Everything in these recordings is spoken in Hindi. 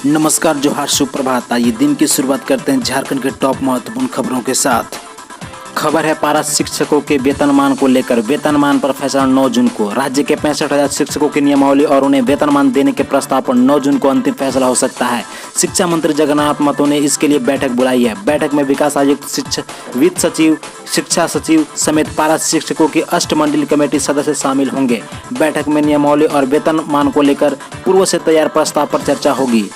नमस्कार, जोहार, सुप्रभात। आइए दिन की शुरुआत करते हैं झारखंड के टॉप महत्वपूर्ण खबरों के साथ। खबर है पारा शिक्षकों के वेतनमान को लेकर। वेतनमान पर फैसला 9 जून को। राज्य के 65,000 शिक्षकों की नियमावली और उन्हें वेतनमान देने के प्रस्ताव पर 9 जून को अंतिम फैसला हो सकता है। शिक्षा मंत्री जगन्नाथ महतो ने इसके लिए बैठक बुलाई है। बैठक में विकास आयुक्त, वित्त सचिव, शिक्षा सचिव समेत पारा शिक्षकों की अष्टमंडलीय कमेटी सदस्य शामिल होंगे। बैठक में नियमावली और वेतनमान को लेकर पूर्व से तैयार प्रस्ताव पर चर्चा होगी।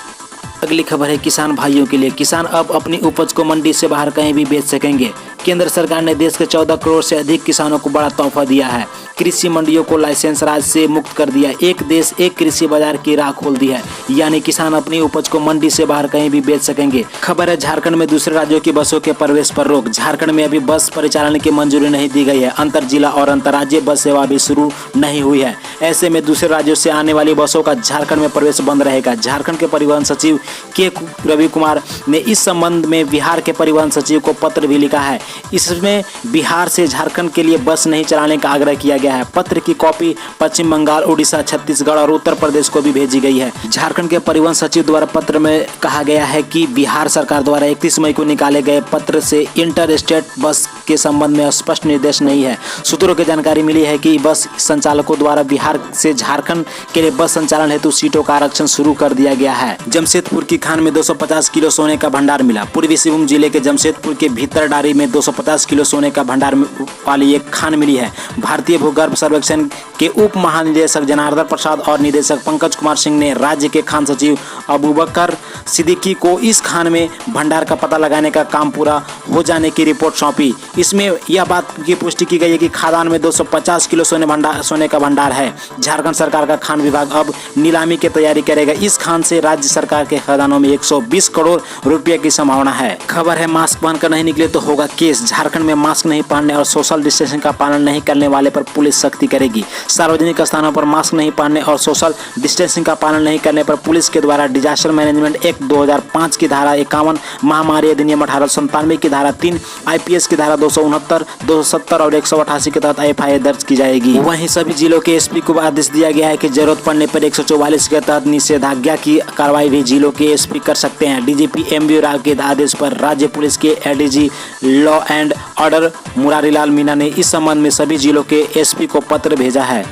अगली खबर है किसान भाइयों के लिए। किसान अब अपनी उपज को मंडी से बाहर कहीं भी बेच सकेंगे। केंद्र सरकार ने देश के 14 करोड़ से अधिक किसानों को बड़ा तोहफा दिया है। कृषि मंडियों को लाइसेंस राज से मुक्त कर दिया। एक देश एक कृषि बाजार की राह खोल दी है, यानी किसान अपनी उपज को मंडी से बाहर कहीं भी बेच सकेंगे। खबर है झारखंड में दूसरे राज्यों की बसों के प्रवेश पर रोक। झारखंड में अभी बस परिचालन की मंजूरी नहीं दी गई है। अंतर जिला और अंतर्राज्यीय बस सेवा भी शुरू नहीं हुई है। ऐसे में दूसरे राज्यों से आने वाली बसों का झारखंड में प्रवेश बंद रहेगा। झारखंड के परिवहन सचिव के रवि कुमार ने इस संबंध में बिहार के परिवहन सचिव को पत्र भी लिखा है। इसमें बिहार से झारखंड के लिए बस नहीं चलाने का आग्रह किया गया है। पत्र की कॉपी पश्चिम बंगाल, उड़ीसा, छत्तीसगढ़ और उत्तर प्रदेश को भी भेजी गई है। झारखंड के परिवहन सचिव द्वारा पत्र में कहा गया है कि बिहार सरकार द्वारा 31 मई को निकाले गए पत्र से इंटर स्टेट बस के संबंध में स्पष्ट निर्देश नहीं है। सूत्रों की जानकारी मिली है कि बस संचालकों द्वारा बिहार से झारखंड के लिए बस संचालन हेतु सीटों का आरक्षण शुरू कर दिया गया है। जमशेदपुर की खान में 250 किलो सोने का भंडार मिला। पूर्वी सिंहभूम जिले के जमशेदपुर के भीतरडारी में 250 किलो सोने का भंडार वाली एक खान मिली है। भारतीय भूगर्भ सर्वेक्षण के उप महानिदेशक जनार्दन प्रसाद और निदेशक पंकज कुमार सिंह ने राज्य के खान सचिव अबूबकर सिद्दीकी को इस खान में भंडार का पता लगाने का काम पूरा हो जाने की रिपोर्ट सौंपी। इसमें यह बात की पुष्टि की गई है कि खादान में 250 किलो सोने का भंडार है। झारखंड सरकार का खान विभाग अब नीलामी की तैयारी करेगा। इस खान से राज्य सरकार के खजानों में 120 करोड़ रुपए की संभावना है। खबर है मास्क पहनकर नहीं निकले तो होगा केस। झारखंड में मास्क नहीं पहनने और सोशल डिस्टेंसिंग का पालन नहीं करने वाले पर पुलिस सख्ती करेगी। सार्वजनिक स्थानों पर मास्क नहीं पहनने और सोशल डिस्टेंसिंग का पालन नहीं करने पर पुलिस के द्वारा डिजास्टर मैनेजमेंट एक्ट 2005 की धारा 51, महामारी अधिनियम 1897 की धारा 3, IPS की धारा 269, 270 और 188 के तहत FIR दर्ज की जाएगी। वहीं सभी जिलों के SP को आदेश दिया गया है कि जरूरत पड़ने पर 144 के तहत निषेधाज्ञा की कार्रवाई भी जिलों के SP कर सकते हैं। DGP MV राव के आदेश पर राज्य पुलिस के ADG law and order Murarilal Meena ने इस संबंध में सभी जिलों के SP को पत्र भेजा है।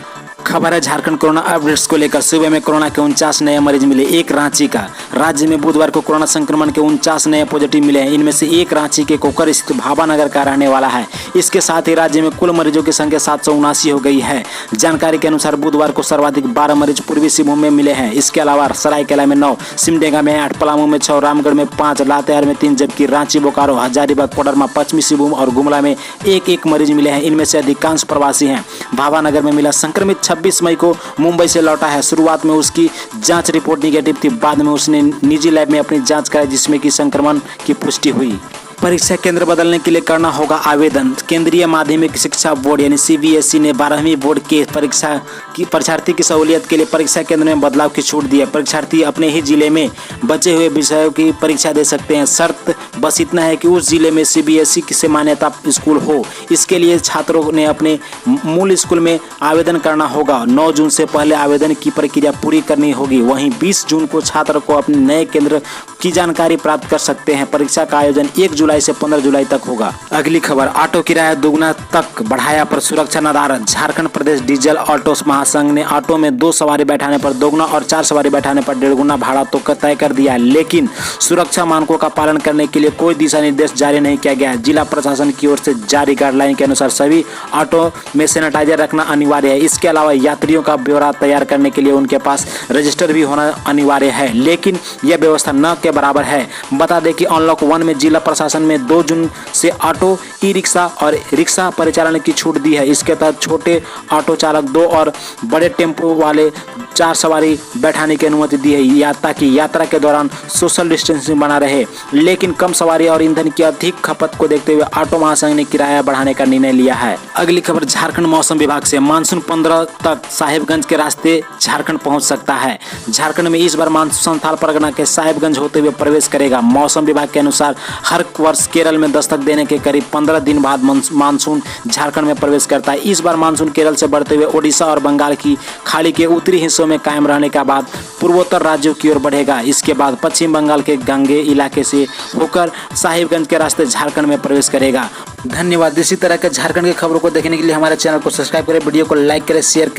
खबर है झारखंड कोरोना अपडेट्स को लेकर। सुबह में कोरोना के 49 नए मरीज मिले। एक रांची का। राज्य में बुधवार को कोरोना संक्रमण के 49 नए पॉजिटिव मिले हैं। इनमें से एक रांची के कोकर स्थित भावानगर का रहने वाला है। इसके साथ ही राज्य में कुल मरीजों की संख्या 779 हो गई है। जानकारी के अनुसार बुधवार को सर्वाधिक 12 मरीज पूर्वी सिंहभूम में मिले हैं। इसके अलावा सरायकेला में 9, सिमडेगा में 8, पलामू में 6, रामगढ़ में 5, लातेहार में 3, जबकि रांची, बोकारो, हजारीबाग, कोडरमा, पश्चिमी सिंहभूम और गुमला में एक मरीज मिले हैं। इनमें से अधिकांश प्रवासी हैं। भावानगर में मिला संक्रमित 26 मई को मुंबई से लौटा है। शुरुआत में उसकी जांच रिपोर्ट निगेटिव थी। बाद में उसने निजी लैब में अपनी जांच कराई, जिसमें कि संक्रमण की पुष्टि हुई। परीक्षा केंद्र बदलने के लिए करना होगा आवेदन। केंद्रीय माध्यमिक शिक्षा बोर्ड यानी CBSE ने 12वीं बोर्ड के परीक्षार्थी की सहूलियत के लिए परीक्षा केंद्र में बदलाव की छूट दी है। परीक्षार्थी अपने ही जिले में बचे हुए विषयों की परीक्षा दे सकते हैं। शर्त बस इतना है कि उस जिले में CBSE से मान्यता स्कूल हो। इसके लिए छात्रों ने अपने मूल स्कूल में आवेदन करना होगा। 9 जून से पहले आवेदन की प्रक्रिया पूरी करनी होगी। वहीं 20 जून को छात्र को अपने नए केंद्र की जानकारी प्राप्त कर सकते हैं। परीक्षा का आयोजन 1 जुलाई से 15 जुलाई तक होगा। अगली खबर, ऑटो किराया दोगुना तक बढ़ाया पर सुरक्षा नदारद। झारखंड प्रदेश डीजल ऑटो महासंघ ने ऑटो में 2 सवारी बैठाने पर दोगुना और 4 सवारी बैठाने पर 1.5 गुना भाड़ा तो तय कर दिया, लेकिन सुरक्षा मानकों का पालन करने के लिए कोई दिशा निर्देश जारी नहीं किया गया है। जिला प्रशासन की ओर से जारी गाइडलाइन के अनुसार सभी ऑटो में सैनिटाइजर रखना अनिवार्य है। इसके अलावा यात्रियों का ब्यौरा तैयार करने के लिए उनके पास रजिस्टर भी होना अनिवार्य है, लेकिन यह व्यवस्था न के बराबर है। बता दें कि अनलॉक 1 में जिला प्रशासन में 2 जून से ऑटो, ई रिक्शा और रिक्शा परिचालन की छूट दी है। इसके तहत छोटे ऑटो चालक 2 और बड़े टेम्पो वाले 4 सवारी बैठाने की अनुमति दी है, ताकि यात्रा के दौरान सोशल डिस्टेंसिंग बना रहे। लेकिन कम सवारी और ईंधन की अधिक खपत को देखते हुए ऑटो महासंघ ने किराया बढ़ाने का निर्णय लिया है। अगली खबर झारखंड मौसम विभाग से। मानसून 15 तक साहिबगंज के रास्ते झारखंड पहुंच सकता है। झारखंड में इस बार मानसून संथाल परगना के साहिबगंज होते हुए प्रवेश करेगा। मौसम विभाग के अनुसार हर वर्ष केरल में दस्तक देने के करीब 15 दिन बाद मानसून झारखंड में प्रवेश करता है। इस बार मानसून केरल से बढ़ते हुए ओडिशा और बंगाल की खाड़ी के उत्तरी हिस्सों पदों में कायम रहने के बाद पूर्वोत्तर राज्यों की ओर बढ़ेगा। इसके बाद पश्चिम बंगाल के गंगे इलाके से होकर साहिबगंज के रास्ते झारखंड में प्रवेश करेगा। धन्यवाद। इसी तरह के झारखंड की खबरों को देखने के लिए हमारे चैनल को सब्सक्राइब करें, वीडियो को लाइक करें, शेयर